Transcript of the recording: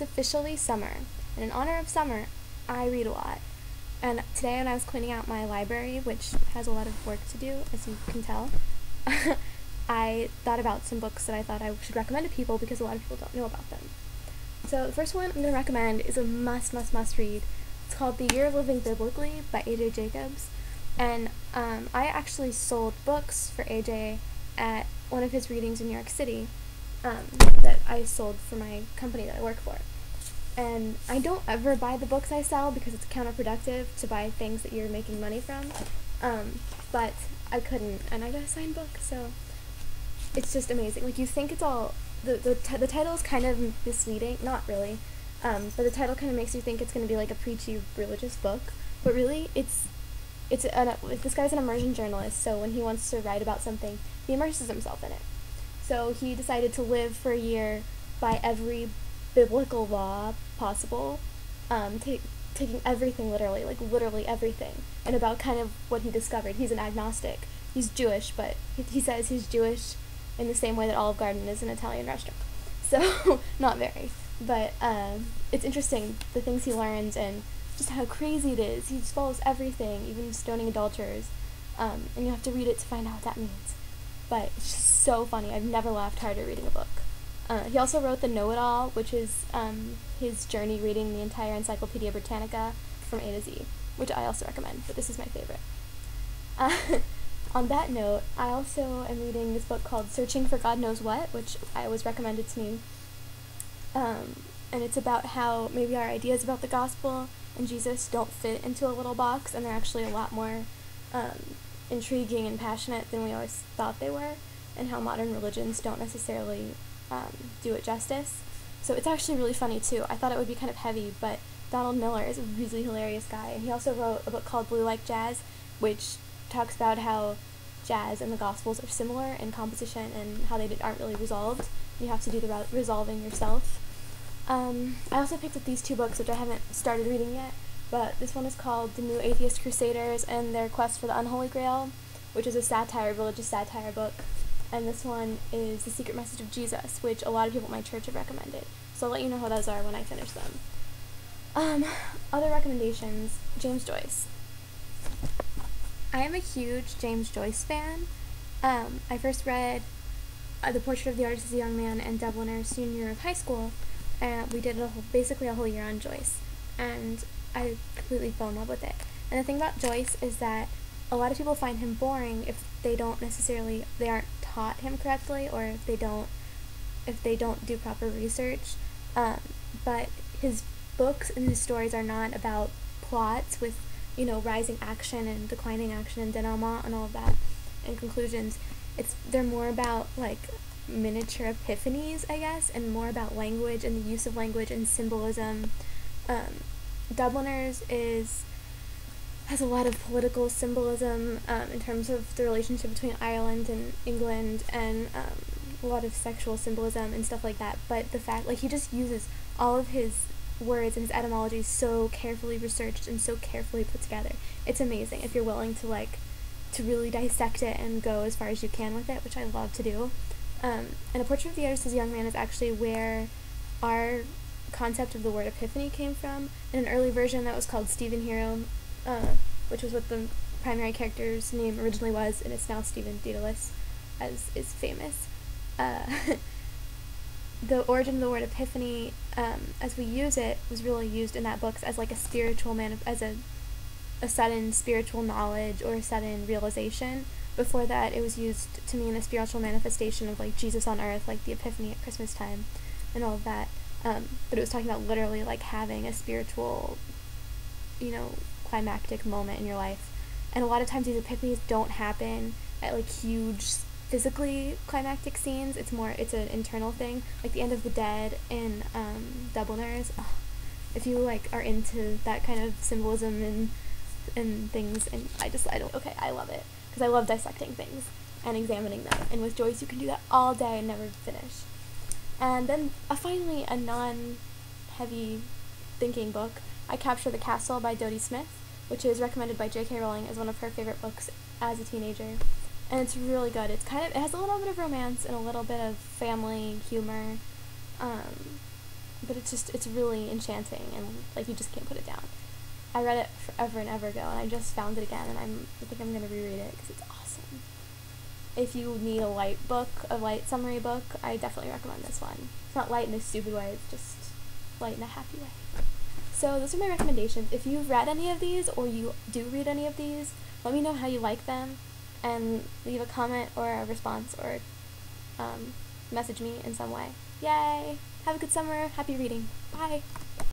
it's officially summer, and in honor of summer, I read a lot. And today when I was cleaning out my library, which has a lot of work to do, as you can tell, I thought about some books that I thought I should recommend to people because a lot of people don't know about them. So the first one I'm going to recommend is a must read. It's called The Year of Living Biblically by A.J. Jacobs. And I actually sold books for A.J. at one of his readings in New York City that I sold for my company that I work for. And I don't ever buy the books I sell because it's counterproductive to buy things that you're making money from. But I couldn't, and I got a signed book, so it's just amazing. Like, you think it's all, the title is kind of misleading, not really, but the title kind of makes you think it's going to be like a preachy religious book, but really this guy's an immersion journalist, so when he wants to write about something, he immerses himself in it. So he decided to live for a year by every biblical law possible, taking everything literally, like literally everything, and about kind of what he discovered. He's an agnostic. He's Jewish, but he says he's Jewish in the same way that Olive Garden is an Italian restaurant. So, not very. But it's interesting, the things he learns and just how crazy it is. He just follows everything, even stoning adulterers. And you have to read it to find out what that means. But it's just so funny. I've never laughed harder reading a book. He also wrote The Know-It-All, which is his journey reading the entire Encyclopedia Britannica from A to Z, which I also recommend, but this is my favorite. On that note, I also am reading this book called Searching for God Knows What, which was recommended to me. And it's about how maybe our ideas about the gospel and Jesus don't fit into a little box, and they're actually a lot more intriguing and passionate than we always thought they were, and how modern religions don't necessarily do it justice. So it's actually really funny too. I thought it would be kind of heavy, but Donald Miller is a really hilarious guy, and he also wrote a book called Blue Like Jazz, which talks about how jazz and the Gospels are similar in composition and how they aren't really resolved. You have to do the resolving yourself. I also picked up these two books, which I haven't started reading yet, but this one is called The New Atheist Crusaders and Their Quest for the Unholy Grail, which is a religious satire book. And this one is The Secret Message of Jesus, which a lot of people at my church have recommended. So I'll let you know how those are when I finish them. Other recommendations, James Joyce. I am a huge James Joyce fan. I first read The Portrait of the Artist as a Young Man and Dubliners senior year of high school, and we did basically a whole year on Joyce, and I completely fell in love with it. And the thing about Joyce is that a lot of people find him boring if they aren't taught him correctly, or if they don't do proper research. But his books and his stories are not about plots with, rising action and declining action and denouement and all of that, and conclusions. They're more about, like, miniature epiphanies, I guess, and more about language and the use of language and symbolism. Dubliners has a lot of political symbolism in terms of the relationship between Ireland and England, and a lot of sexual symbolism and stuff like that. But the fact, he just uses all of his words and his etymology so carefully researched and so carefully put together. It's amazing if you're willing to really dissect it and go as far as you can with it, which I love to do. And A Portrait of the Artist as a Young Man is actually where our concept of the word epiphany came from. In an early version that was called Stephen Hero, which was what the primary character's name originally was, and it's now Stephen Dedalus, as is famous. The origin of the word epiphany, as we use it, was really used in that book as like a spiritual as a sudden spiritual knowledge or a sudden realization. Before that, it was used to mean a spiritual manifestation of, like, Jesus on earth, like the Epiphany at Christmas time and all of that. But it was talking about literally, like, having a spiritual, climactic moment in your life. And a lot of times these epiphanies don't happen at, like, huge physically climactic scenes. It's an internal thing, like the end of the dead in Dubliners. If you, like, are into that kind of symbolism and things, and I love it, because I love dissecting things and examining them, and with Joyce you can do that all day and never finish. And then finally, a non-heavy thinking book, I Capture the Castle by Dodie Smith, which is recommended by J.K. Rowling as one of her favorite books as a teenager, and it's really good. It has a little bit of romance and a little bit of family humor, but it's really enchanting, and like you just can't put it down. I read it forever and ever ago, and I just found it again, and I think I'm gonna reread it because it's awesome. If you need a light summary book, I definitely recommend this one. It's not light in a stupid way, it's just light in a happy way. So those are my recommendations. If you've read any of these, or you do read any of these, let me know how you like them, and leave a comment or a response, or message me in some way. Yay! Have a good summer. Happy reading. Bye!